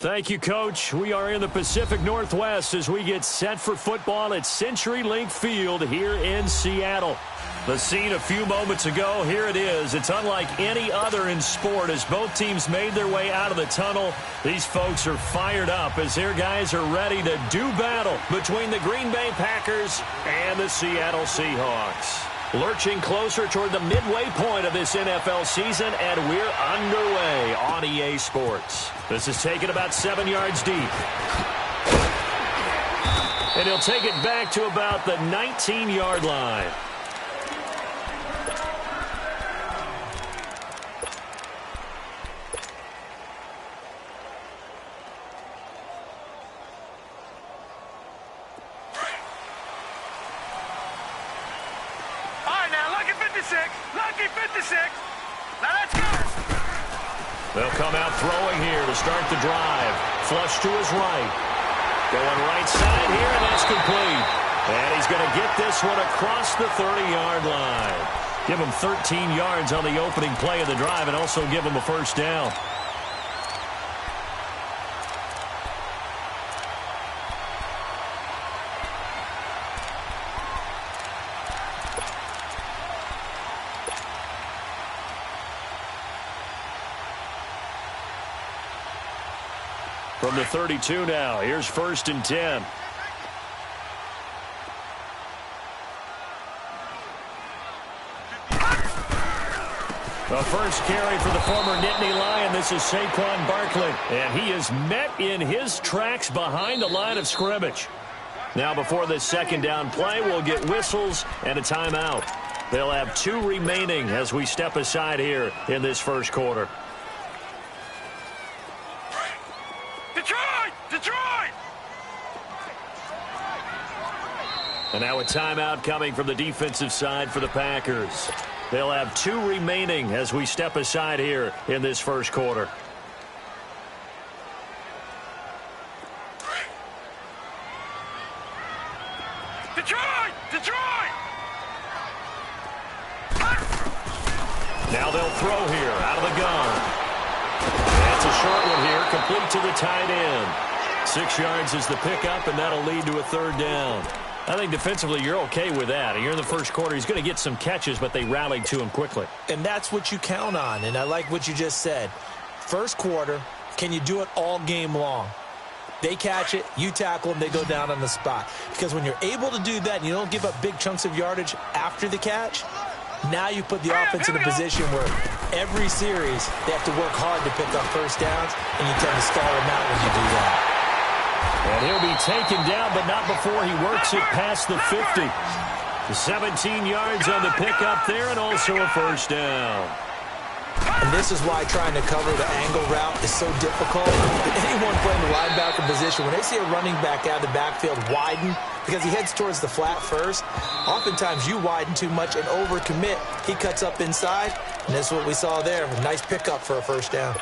Thank you, Coach. We are in the Pacific Northwest as we get set for football at CenturyLink Field here in Seattle. The scene a few moments ago, here it is. It's unlike any other in sport as both teams made their way out of the tunnel. These folks are fired up as their guys are ready to do battle between the Green Bay Packers and the Seattle Seahawks. Lurching closer toward the midway point of this NFL season, and we're underway on EA Sports. This is taken about 7 yards deep. And he'll take it back to about the 19-yard line. Lucky 56. Now let's go. They'll come out throwing here to start the drive. Flush to his right. Going right side here, and that's complete. And he's going to get this one across the 30-yard line. Give him 13 yards on the opening play of the drive and also give him a first down. From the 32 now, here's 1st and 10. The first carry for the former Nittany Lion. This is Saquon Barkley. And he is met in his tracks behind the line of scrimmage. Now before this second down play, we'll get whistles and a timeout. They'll have 2 remaining as we step aside here in this first quarter. Detroit! And now a timeout coming from the defensive side for the Packers. They'll have 2 remaining as we step aside here in this first quarter. Detroit! Now they'll throw here out of the gun. That's a short one here, complete to the tight end. 6 yards is the pickup, and that'll lead to a 3rd down. I think defensively you're okay with that. You're in the first quarter. He's going to get some catches, but they rallied to him quickly. And that's what you count on, and I like what you just said. First quarter, can you do it all game long? They catch it, you tackle them, they go down on the spot. Because when you're able to do that and you don't give up big chunks of yardage after the catch, now you put the offense in a position where every series they have to work hard to pick up first downs, and you tend to stall them out when you do that. And he'll be taken down, but not before he works it past the 50. 17 yards on the pickup there, and also a first down. And this is why trying to cover the angle route is so difficult. Anyone playing the linebacker position, when they see a running back out of the backfield widen, because he heads towards the flat first, oftentimes you widen too much and overcommit. He cuts up inside, and that's what we saw there. A nice pickup for a first down.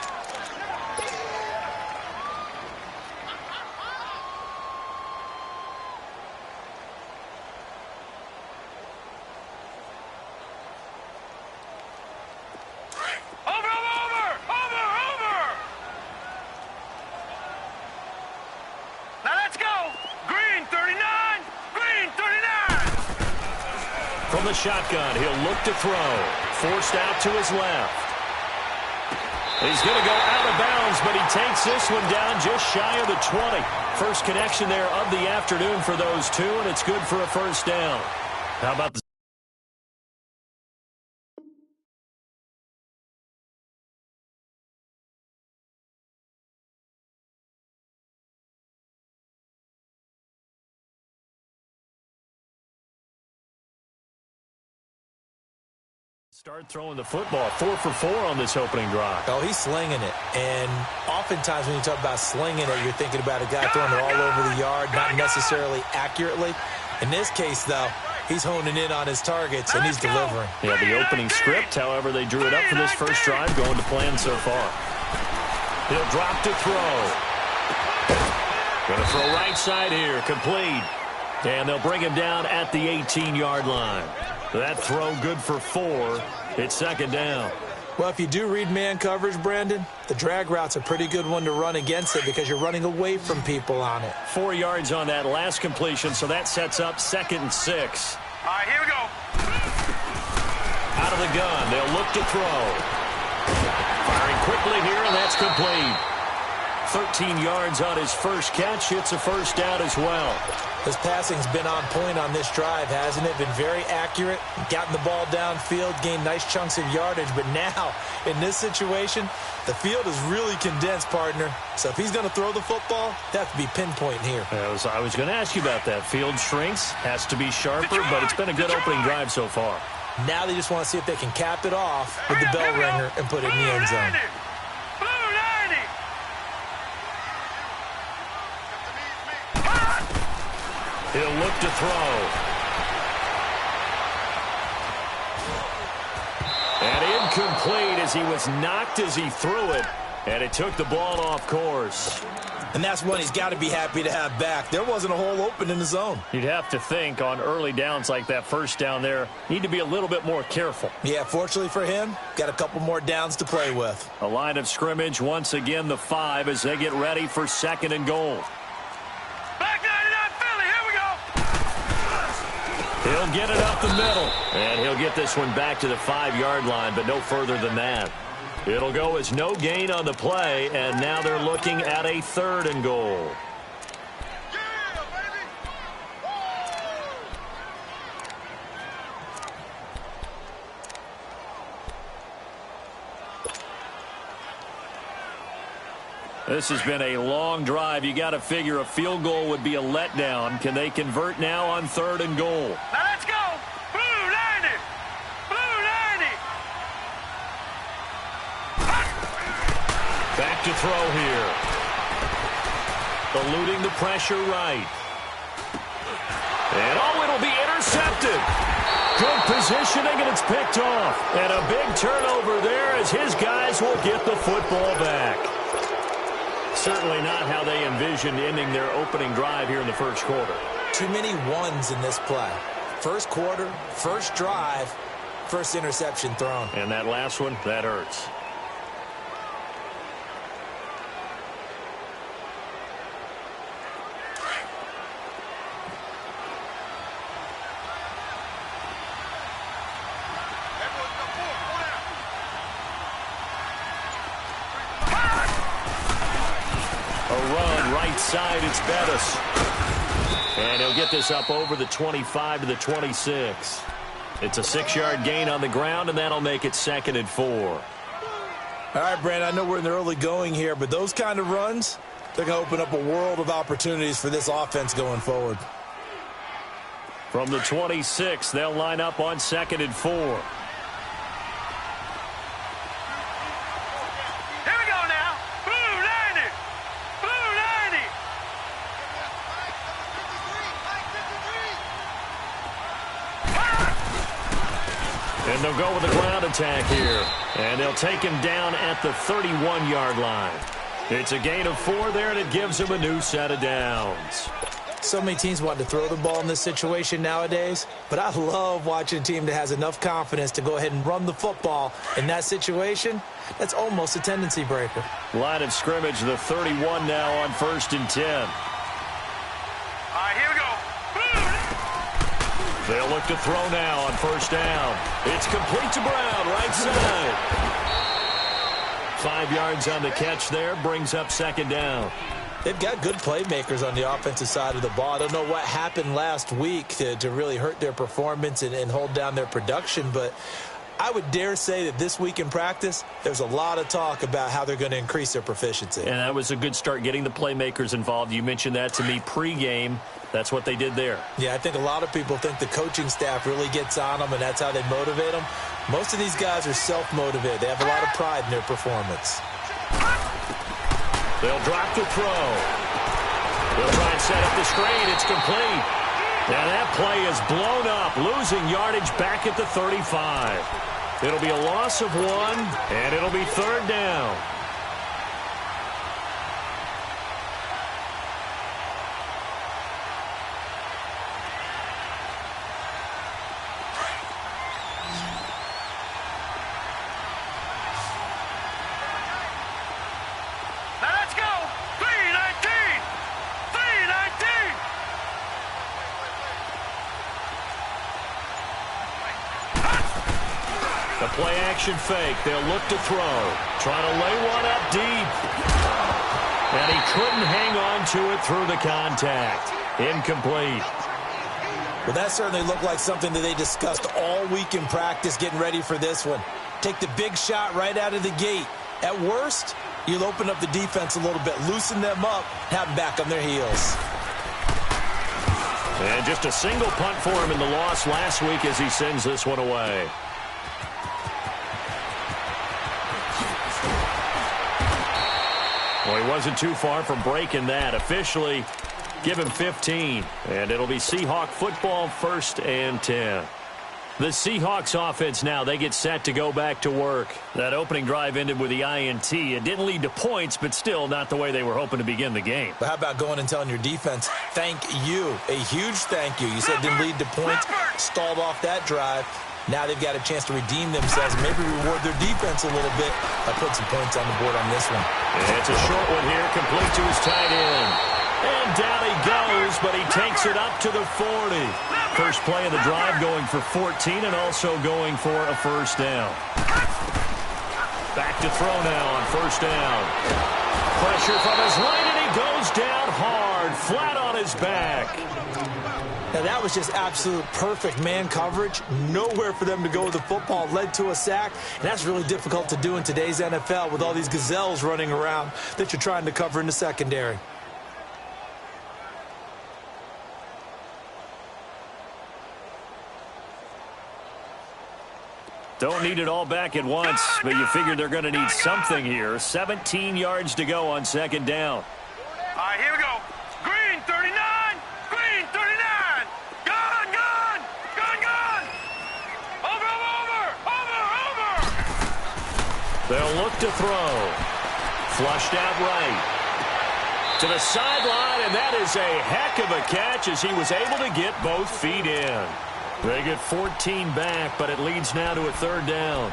From the shotgun, he'll look to throw. Forced out to his left. He's going to go out of bounds, but he takes this one down just shy of the 20. First connection there of the afternoon for those two, and it's good for a first down. How about the start throwing the football? 4 for 4 on this opening drive. Oh, he's slinging it. And oftentimes when you talk about slinging it, you're thinking about a guy throwing it all over the yard, not necessarily accurately. In this case, though, he's honing in on his targets, and he's delivering. Yeah, the opening script, however, they drew it up for this first drive, going to plan so far. He'll drop to throw. Going to throw right side here, complete. And they'll bring him down at the 18-yard line. That throw good for 4. It's second down. Well, if you do read man coverage, Brandon, the drag route's a pretty good one to run against it because you're running away from people on it. 4 yards on that last completion, so that sets up 2nd and 6. All right, here we go. Out of the gun, they'll look to throw. Firing quickly here, and that's complete. 13 yards on his first catch. It's a first down as well. His passing's been on point on this drive, hasn't it? Been very accurate, gotten the ball downfield, gained nice chunks of yardage. But now, in this situation, the field is really condensed, partner. So if he's going to throw the football, that have to be pinpoint here. I was going to ask you about that. Field shrinks, has to be sharper, but it's been a good opening drive so far. Now they just want to see if they can cap it off with the bell ringer and put it in the end zone. He'll look to throw. And incomplete as he was knocked as he threw it. And it took the ball off course. And that's one he's got to be happy to have back. There wasn't a hole open in the zone. You'd have to think on early downs like that first down there, need to be a little bit more careful. Yeah, fortunately for him, got a couple more downs to play with. A line of scrimmage, once again the 5 as they get ready for 2nd and goal. Back 99 Philly, here we go. He'll get it up the middle. And he'll get this one back to the 5-yard line, but no further than that. It'll go as no gain on the play, and now they're looking at a 3rd and goal. This has been a long drive. You got to figure a field goal would be a letdown. Can they convert now on 3rd and goal? Now let's go. Blue 90. Blue 90. Back to throw here. Eluding the pressure right. And it'll be intercepted. Good positioning, and it's picked off. And a big turnover there as his guys will get the football back. Certainly not how they envisioned ending their opening drive here in the first quarter. Too many ones in this play. First quarter, first drive, first interception thrown. And that last one, that hurts. Side, it's Bettis. And he'll get this up over the 25 to the 26. It's a 6-yard gain on the ground, and that'll make it 2nd and 4. All right, Brandon, I know we're in the early going here, but those kind of runs, they're going to open up a world of opportunities for this offense going forward. From the 26, they'll line up on 2nd and 4. And they'll go with the ground attack here. And they'll take him down at the 31-yard line. It's a gain of 4 there, and it gives him a new set of downs. So many teams want to throw the ball in this situation nowadays, but I love watching a team that has enough confidence to go ahead and run the football. In that situation, that's almost a tendency breaker. Line of scrimmage, the 31 now on 1st and 10. All right, here we go. They'll look to throw now on 1st down. It's complete to Brown, right side. 5 yards on the catch there, brings up 2nd down. They've got good playmakers on the offensive side of the ball. I don't know what happened last week to really hurt their performance and hold down their production, but I would dare say that this week in practice, there's a lot of talk about how they're going to increase their proficiency. And that was a good start getting the playmakers involved. You mentioned that to me pregame. That's what they did there. Yeah, I think a lot of people think the coaching staff really gets on them, and that's how they motivate them. Most of these guys are self-motivated. They have a lot of pride in their performance. They'll drop the throw. They'll try and set up the screen. It's complete. And that play is blown up, losing yardage back at the 35. It'll be a loss of 1, and it'll be 3rd down. play-action fake. They'll look to throw. Trying to lay one up deep. And he couldn't hang on to it through the contact. Incomplete. Well, that certainly looked like something that they discussed all week in practice getting ready for this one. Take the big shot right out of the gate. At worst, you'll open up the defense a little bit, loosen them up, have them back on their heels. And just a single punt for him in the loss last week as he sends this one away. Well, he wasn't too far from breaking that. Officially, give him 15. And it'll be Seahawk football, 1st and 10. The Seahawks offense now, they get set to go back to work. That opening drive ended with the INT. It didn't lead to points, but still not the way they were hoping to begin the game. But how about going and telling your defense, thank you, a huge thank you. You said it didn't lead to points, stalled off that drive. Now they've got a chance to redeem themselves and maybe reward their defense a little bit by putting some points on the board on this one. And it's a short one here, complete to his tight end. And down he goes, but he takes it up to the 40. First play of the drive going for 14 and also going for a first down. Back to throw now on first down. Pressure from his right, and he goes down hard, flat on his back. Now, that was just absolute perfect man coverage. Nowhere for them to go with the football. Led to a sack, and that's really difficult to do in today's NFL with all these gazelles running around that you're trying to cover in the secondary. Don't need it all back at once, but you figure they're going to need something here. 17 yards to go on second down. All right, here we go. Green, 39. Green, 39. Gun, gun. Gun, gun. Over, over, over, over. They'll look to throw. Flushed out right. To the sideline, and that is a heck of a catch as he was able to get both feet in. They get 14 back, but it leads now to a third down.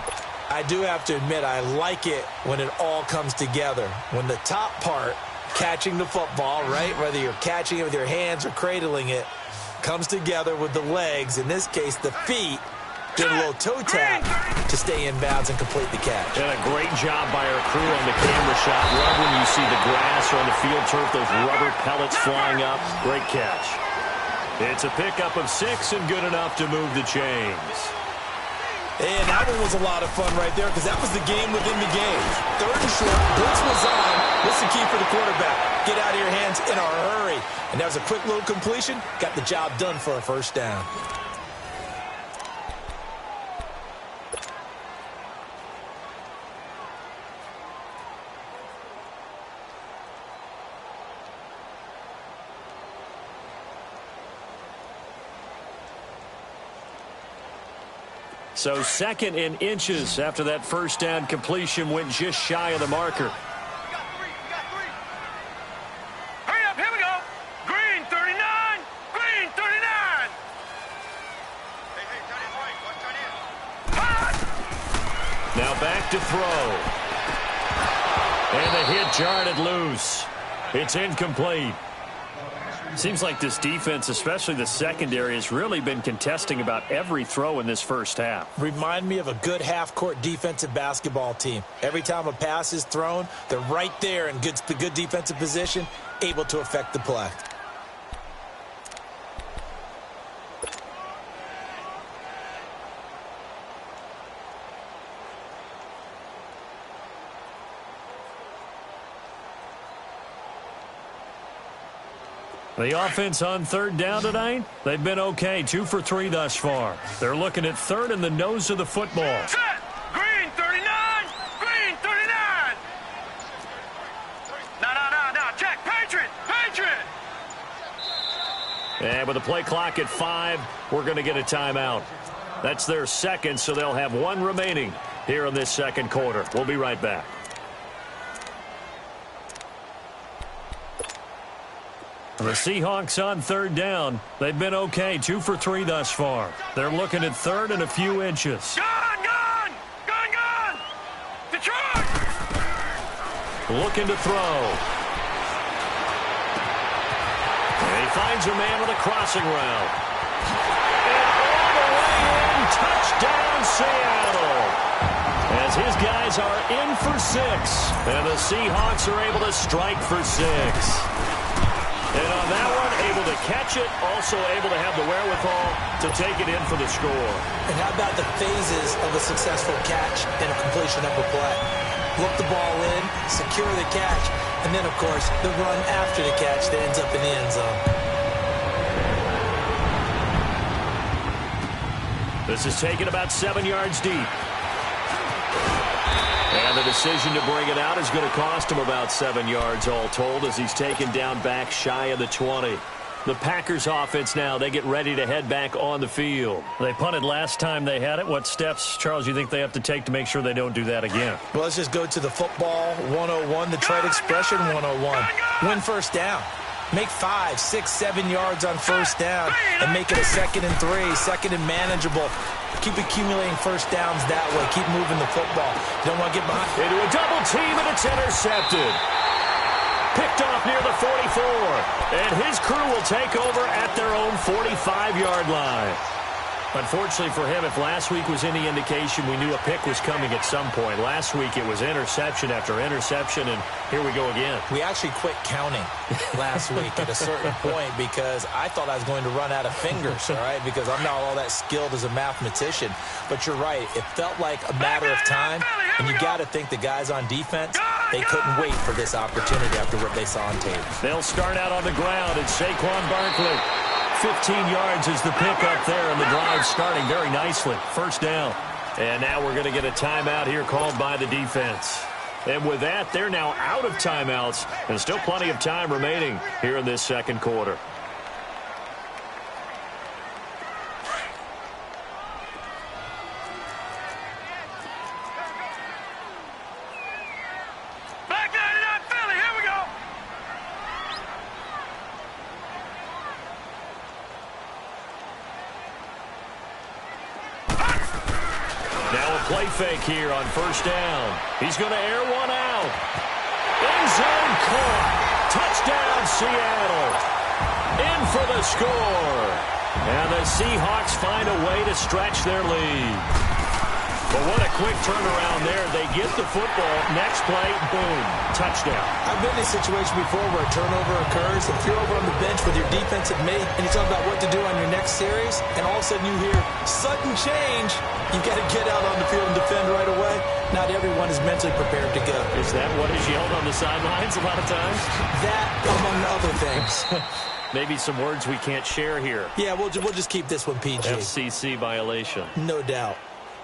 I do have to admit, I like it when it all comes together. When the top part, catching the football, right, whether you're catching it with your hands or cradling it, comes together with the legs, in this case the feet, get a little toe tap to stay in bounds and complete the catch. And a great job by our crew on the camera shot. Love when you see the grass or on the field turf, those rubber pellets flying up. Great catch. It's a pickup of 6 and good enough to move the chains. And that one was a lot of fun right there because that was the game within the game. Third and short, blitz was on. What's the key for the quarterback? Get out of your hands in a hurry. And that was a quick little completion. Got the job done for a first down. So 2nd and inches after that first down completion went just shy of the marker. Hurry up, here we go. Green, 39. Green, 39. Hey, tight end right. Watch tight end. Now back to throw. And the hit jarred it loose. It's incomplete. Seems like this defense, especially the secondary, has really been contesting about every throw in this first half. Remind me of a good half-court defensive basketball team. Every time a pass is thrown, they're right there in good defensive position, able to affect the play. The offense on third down tonight, they've been okay. 2 for 3 thus far. They're looking at third in the nose of the football. Set. Green, 39. Green, 39. No. Check. Patriot. Patriot. And with the play clock at 5, we're going to get a timeout. That's their second, so they'll have 1 remaining here in this second quarter. We'll be right back. The Seahawks on third down. They've been okay. 2 for 3 thus far. They're looking at third and a few inches. Gun, gun. Gun, gun. Detroit. Looking to throw. And he finds a man with a crossing route. And all the way in. Touchdown, Seattle. as his guys are in for 6. And the Seahawks are able to strike for 6. And on that one, able to catch it, also able to have the wherewithal to take it in for the score. And how about the phases of a successful catch and a completion of a play? Look the ball in, secure the catch, and then, of course, the run after the catch that ends up in the end zone. This is taken about 7 yards deep. And the decision to bring it out is going to cost him about 7 yards all told as he's taken down back shy of the 20. The Packers offense now, they get ready to head back on the field. They punted last time they had it. What steps, Charles, you think they have to take to make sure they don't do that again? Well, let's just go to the football 101, the trade expression 101. Win first down. Make 5, 6, 7 yards on first down and make it a 2nd and 3, 2nd and manageable. Keep accumulating first downs that way. Keep moving the football. You don't want to get behind. Into a double team, and it's intercepted. Picked off near the 44. And his crew will take over at their own 45-yard line. Unfortunately for him, if last week was any indication, we knew a pick was coming at some point. Last week it was interception after interception, and here we go again. We actually quit counting last week at a certain point because I thought I was going to run out of fingers, all right, because I'm not all that skilled as a mathematician. But you're right. It felt like a matter of time, and you got to think the guys on defense, they couldn't wait for this opportunity after what they saw on tape. They'll start out on the ground, and Saquon Barkley. 15 yards is the pickup there, and the drive starting very nicely. First down. And now we're going to get a timeout here called by the defense. And with that, they're now out of timeouts, and still plenty of time remaining here in this second quarter. Play fake here on first down. He's going to air one out. End zone caught. Touchdown, Seattle. In for the score. And the Seahawks find a way to stretch their lead. But what a quick turnaround there. They get the football. Next play, boom, touchdown. I've been in a situation before where a turnover occurs. If you're over on the bench with your defensive mate and you talk about what to do on your next series, and all of a sudden you hear sudden change, you've got to get out on the field and defend right away. Not everyone is mentally prepared to go. Is that what is yelled on the sidelines a lot of times? That, among other things. Maybe some words we can't share here. Yeah, we'll just keep this one PG. FCC violation. No doubt.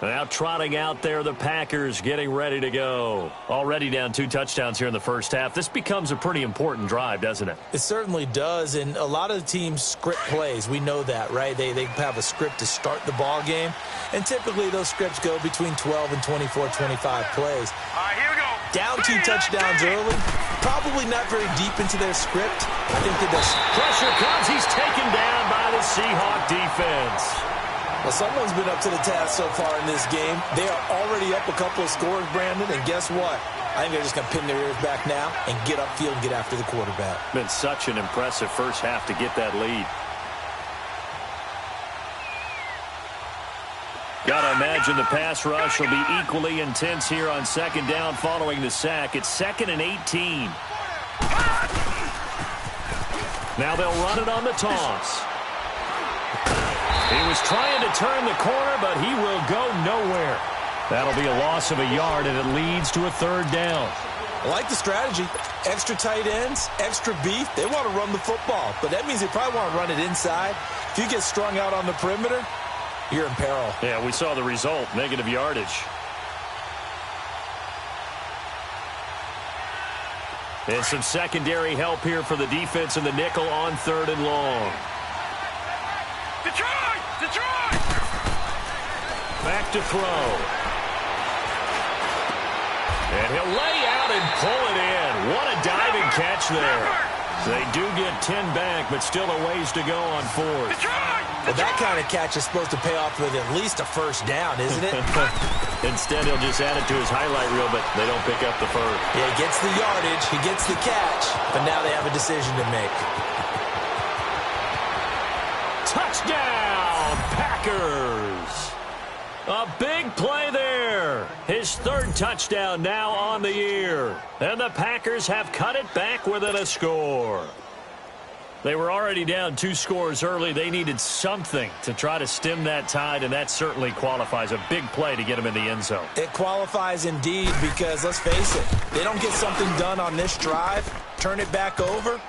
Now trotting out there, the Packers getting ready to go. Already down 2 touchdowns here in the first half. This becomes a pretty important drive, doesn't it? It certainly does, and a lot of the teams script plays. We know that, right? They have a script to start the ball game, and typically those scripts go between 12 and 24, 25 plays. All right, here we go. Down 2 touchdowns early, probably not very deep into their script. I think that this pressure comes. He's taken down by the Seahawk defense. Well, someone's been up to the task so far in this game. They are already up a couple of scores, Brandon, and guess what? I think they're just going to pin their ears back now and get upfield and get after the quarterback. Been such an impressive first half to get that lead. Got to imagine the pass rush will be equally intense here on second down following the sack. It's 2nd and 18. Now they'll run it on the toss. He was trying to turn the corner, but he will go nowhere. That'll be a loss of a yard, and it leads to a 3rd down. I like the strategy. Extra tight ends, extra beef. They want to run the football, but that means they probably want to run it inside. If you get strung out on the perimeter, you're in peril. Yeah, we saw the result, negative yardage. And some secondary help here for the defense in the nickel on 3rd and long. Detroit! Detroit! Back to throw. And he'll lay out and pull it in. What a diving catch there. They do get 10 back, but still a ways to go on 4th. Well, that kind of catch is supposed to pay off with at least a first down, isn't it? Instead, he'll just add it to his highlight reel, but they don't pick up the first. Yeah, he gets the yardage, he gets the catch, but now they have a decision to make. Touchdown, Packers! A big play there. Turner. His third touchdown now on the year. And the Packers have cut it back within a score. They were already down 2 scores early. They needed something to try to stem that tide, and that certainly qualifies. A big play to get them in the end zone. It qualifies indeed because, let's face it, they don't get something done on this drive, turn it back over,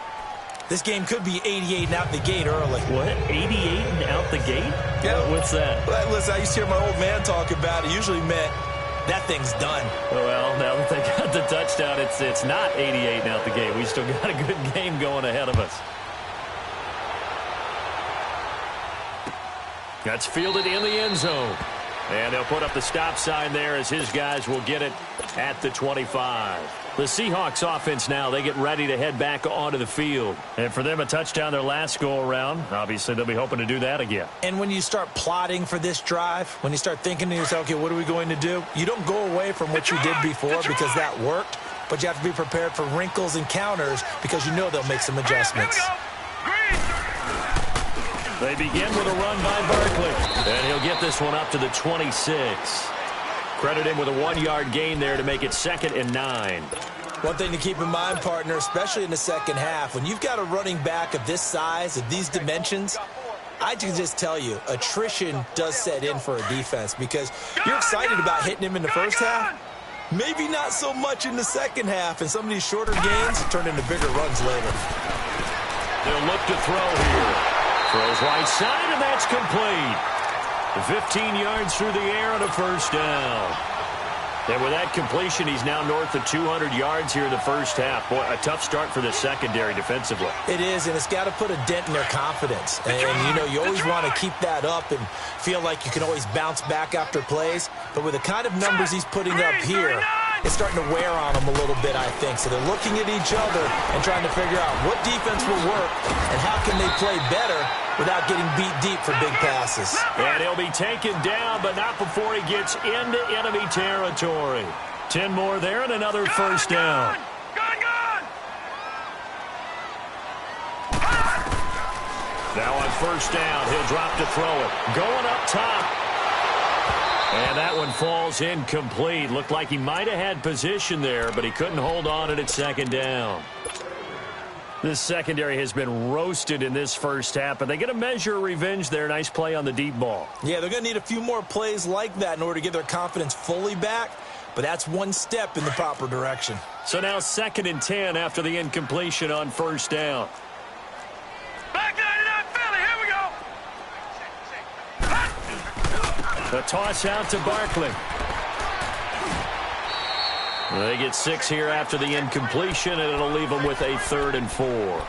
this game could be 88 and out the gate early. What? 88 and out the gate? Yeah. What's that? Well, listen, I used to hear my old man talk about it. Usually meant that thing's done. Well, now that they got the touchdown, it's not 88 and out the gate. We still got a good game going ahead of us. That's fielded in the end zone. And they'll put up the stop sign there as his guys will get it at the 25. The Seahawks offense now, they get ready to head back onto the field. And for them, a touchdown their last go-around. Obviously, they'll be hoping to do that again. And when you start plotting for this drive, when you start thinking to yourself, okay, what are we going to do? You don't go away from what you did before because that worked, but you have to be prepared for wrinkles and counters because you know they'll make some adjustments. They begin with a run by Barkley, and he'll get this one up to the 26. Credit him with a 1-yard gain there to make it 2nd and 9. One thing to keep in mind, partner, especially in the second half, when you've got a running back of this size, of these dimensions, I can just tell you, attrition does set in for a defense because you're excited about hitting him in the first half, maybe not so much in the second half, and some of these shorter gains turn into bigger runs later. They'll look to throw here. Throws right side, and that's complete. 15 yards through the air on a first down. And with that completion, he's now north of 200 yards here in the first half. Boy, a tough start for the secondary defensively. It is, and it's got to put a dent in their confidence. And, you know, you always want to keep that up and feel like you can always bounce back after plays. But with the kind of numbers he's putting up here, it's starting to wear on them a little bit, I think. So they're looking at each other and trying to figure out what defense will work and how can they play better without getting beat deep for big passes. And he'll be taken down, but not before he gets into enemy territory. 10 more there and another first down. Now on first down, he'll drop to throw it. Going up top. And that one falls incomplete. Looked like he might have had position there, but he couldn't hold on at 2nd down. This secondary has been roasted in this first half, but they get a measure of revenge there. Nice play on the deep ball. Yeah, they're going to need a few more plays like that in order to get their confidence fully back, but that's one step in the proper direction. So now 2nd and 10 after the incompletion on first down. Back 99 Philly, here we go. The toss out to Barkley. They get 6 here after the incompletion, and it'll leave them with a 3rd and 4.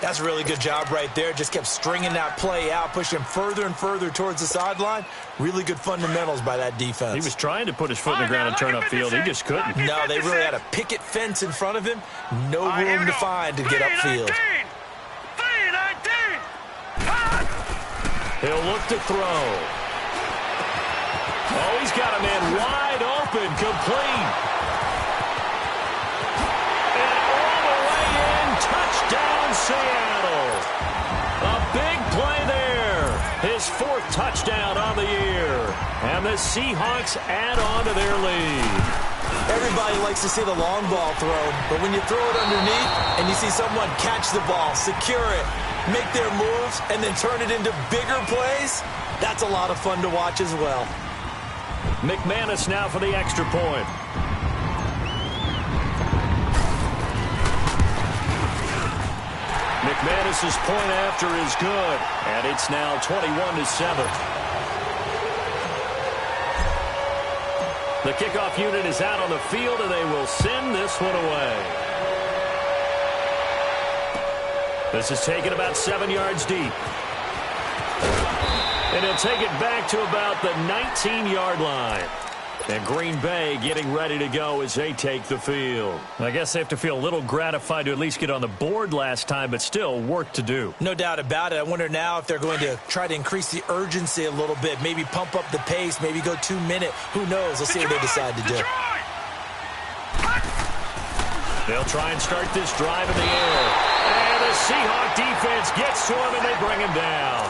That's a really good job right there. Just kept stringing that play out, pushing further and further towards the sideline. Really good fundamentals by that defense. He was trying to put his foot in the ground and turn upfield. He just couldn't. No, they really had a picket fence in front of him. No room to find to get upfield. 3-19. He'll look to throw. Oh, he's got a man wide open, complete. Touchdown, Seattle. A big play there. His 4th touchdown on the year. And the Seahawks add on to their lead. Everybody likes to see the long ball thrown, but when you throw it underneath and you see someone catch the ball, secure it, make their moves, and then turn it into bigger plays, that's a lot of fun to watch as well. McManus now for the extra point. McManus's point after is good, and it's now 21-7. The kickoff unit is out on the field, and they will send this one away. This is taken about 7 yards deep. And he'll take it back to about the 19-yard line. And Green Bay getting ready to go as they take the field. I guess they have to feel a little gratified to at least get on the board last time, but still work to do. No doubt about it. I wonder now if they're going to try to increase the urgency a little bit, maybe pump up the pace, maybe go 2 minute. Who knows? Let's see what they decide to do. They'll try and start this drive in the air. And the Seahawk defense gets to him, and they bring him down.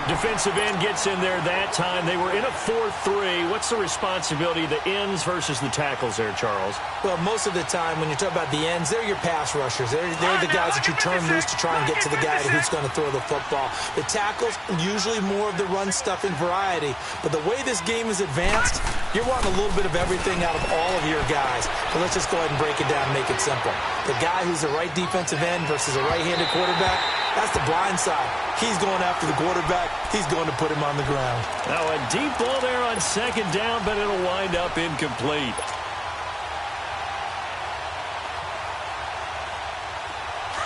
Defensive end gets in there that time. They were in a 4-3. What's the responsibility of the ends versus the tackles there, Charles? Well, most of the time when you talk about the ends, they're your pass rushers. They're the guys that you turn loose to try and get to the guy who's going to throw the football. The tackles, usually more of the run-stuffing variety. But the way this game is advanced, you're wanting a little bit of everything out of all of your guys. But let's just go ahead and break it down and make it simple. The guy who's the right defensive end versus a right-handed quarterback, that's the blind side. He's going after the quarterback. He's going to put him on the ground. Now a deep ball there on second down, but it'll wind up incomplete.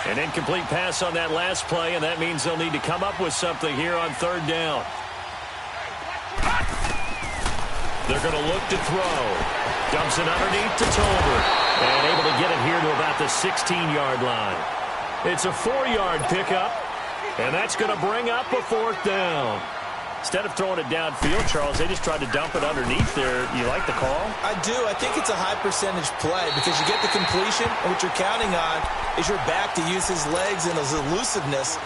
An incomplete pass on that last play, and that means they'll need to come up with something here on third down. They're going to look to throw. Dumps it underneath to Tolbert. And able to get it here to about the 16-yard line. It's a 4-yard pickup, and that's going to bring up a fourth down. Instead of throwing it downfield, Charles, they just tried to dump it underneath there. You like the call? I do. I think it's a high-percentage play because you get the completion, and what you're counting on is your back to use his legs and his elusiveness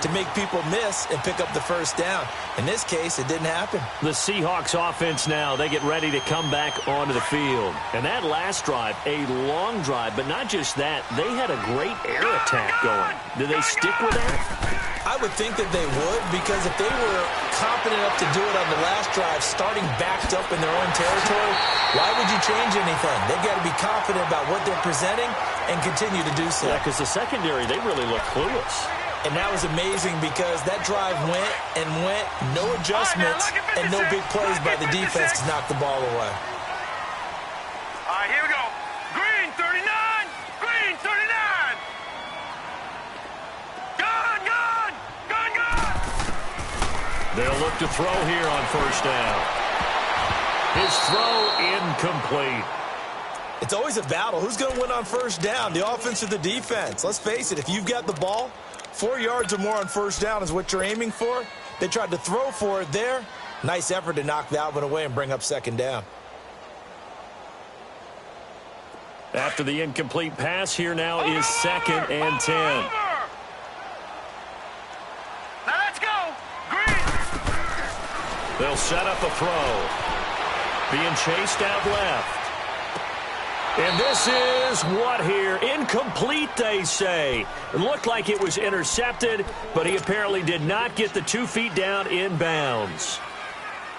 to make people miss and pick up the first down. In this case, it didn't happen. The Seahawks offense now, they get ready to come back onto the field. And that last drive, a long drive, but not just that, they had a great air attack going. Do they stick with that? I would think that they would, because if they were confident enough to do it on the last drive, starting backed up in their own territory, why would you change anything? They've got to be confident about what they're presenting and continue to do so. Yeah, because the secondary, they really look clueless. And that was amazing because that drive went and went, no adjustments, and no big plays by the defense to knock the ball away. All right, here we go. Green 39. Green 39. Gun, gun, gun, gun. They'll look to throw here on first down. His throw incomplete. It's always a battle. Who's going to win on first down, the offense or the defense? Let's face it, if you've got the ball, 4 yards or more on first down is what you're aiming for. They tried to throw for it there. Nice effort to knock that one away and bring up second down. After the incomplete pass, here now is second and 10. Now let's go. Green. They'll set up a throw. Being chased out left. And this is what here? Incomplete, they say. It looked like it was intercepted, but he apparently did not get the 2 feet down in bounds.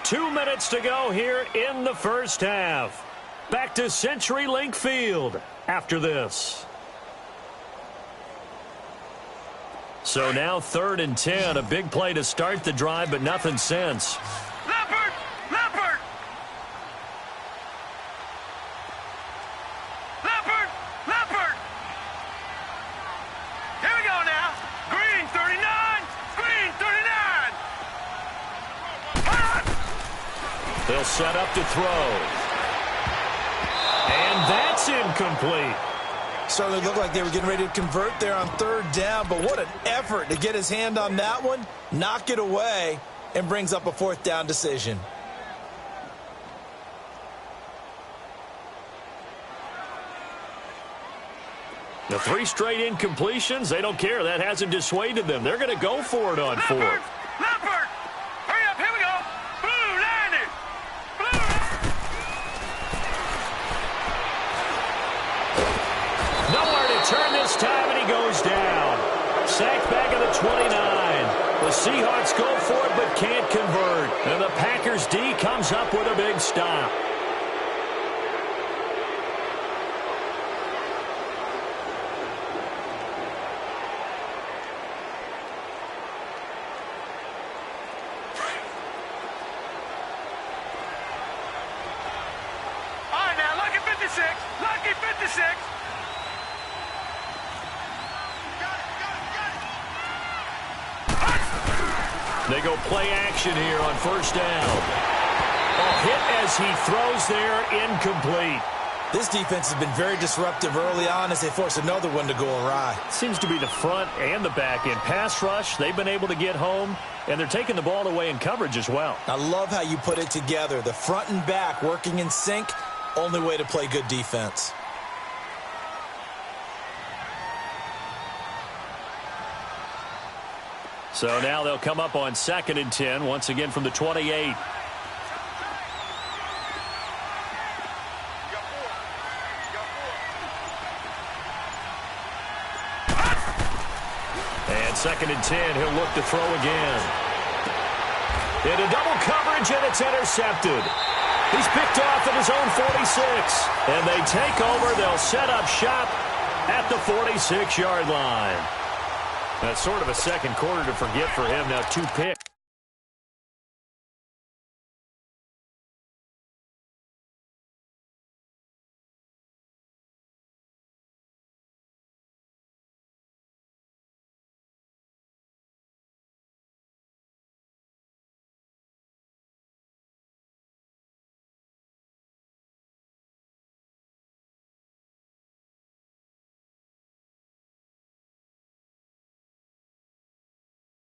2 minutes to go here in the first half. Back to CenturyLink Field after this. So now 3rd and 10. A big play to start the drive, but nothing since. Leopard, leopard. Leopard, leopard. Here we go now. Green 39. Green 39. Hot. They'll set up to throw. And that's incomplete. Certainly looked like they were getting ready to convert there on 3rd down, but what an effort to get his hand on that one, knock it away, and brings up a 4th down decision. The 3 straight incompletions, they don't care. That hasn't dissuaded them. They're going to go for it on 4th. Leopard, leopard. Hurry up, here we go. Blue 90. Blue. Nowhere to turn this time, and he goes down. Sacked back at the 29. The Seahawks go for it, but can't convert. And the Packers D comes up with a big stop. All right, now, lucky 56. Lucky 56. They go play action here on first down. A hit as he throws there, incomplete. This defense has been very disruptive early on as they force another one to go awry. Seems to be the front and the back end. Pass rush, they've been able to get home, and they're taking the ball away in coverage as well. I love how you put it together. The front and back working in sync, only way to play good defense. So now they'll come up on 2nd and 10, once again from the 28. And 2nd and 10, he'll look to throw again. Into double coverage, and it's intercepted. He's picked off at his own 46. And they take over. They'll set up shop at the 46-yard line. That's sort of a second quarter to forget for him. Now 2 picks.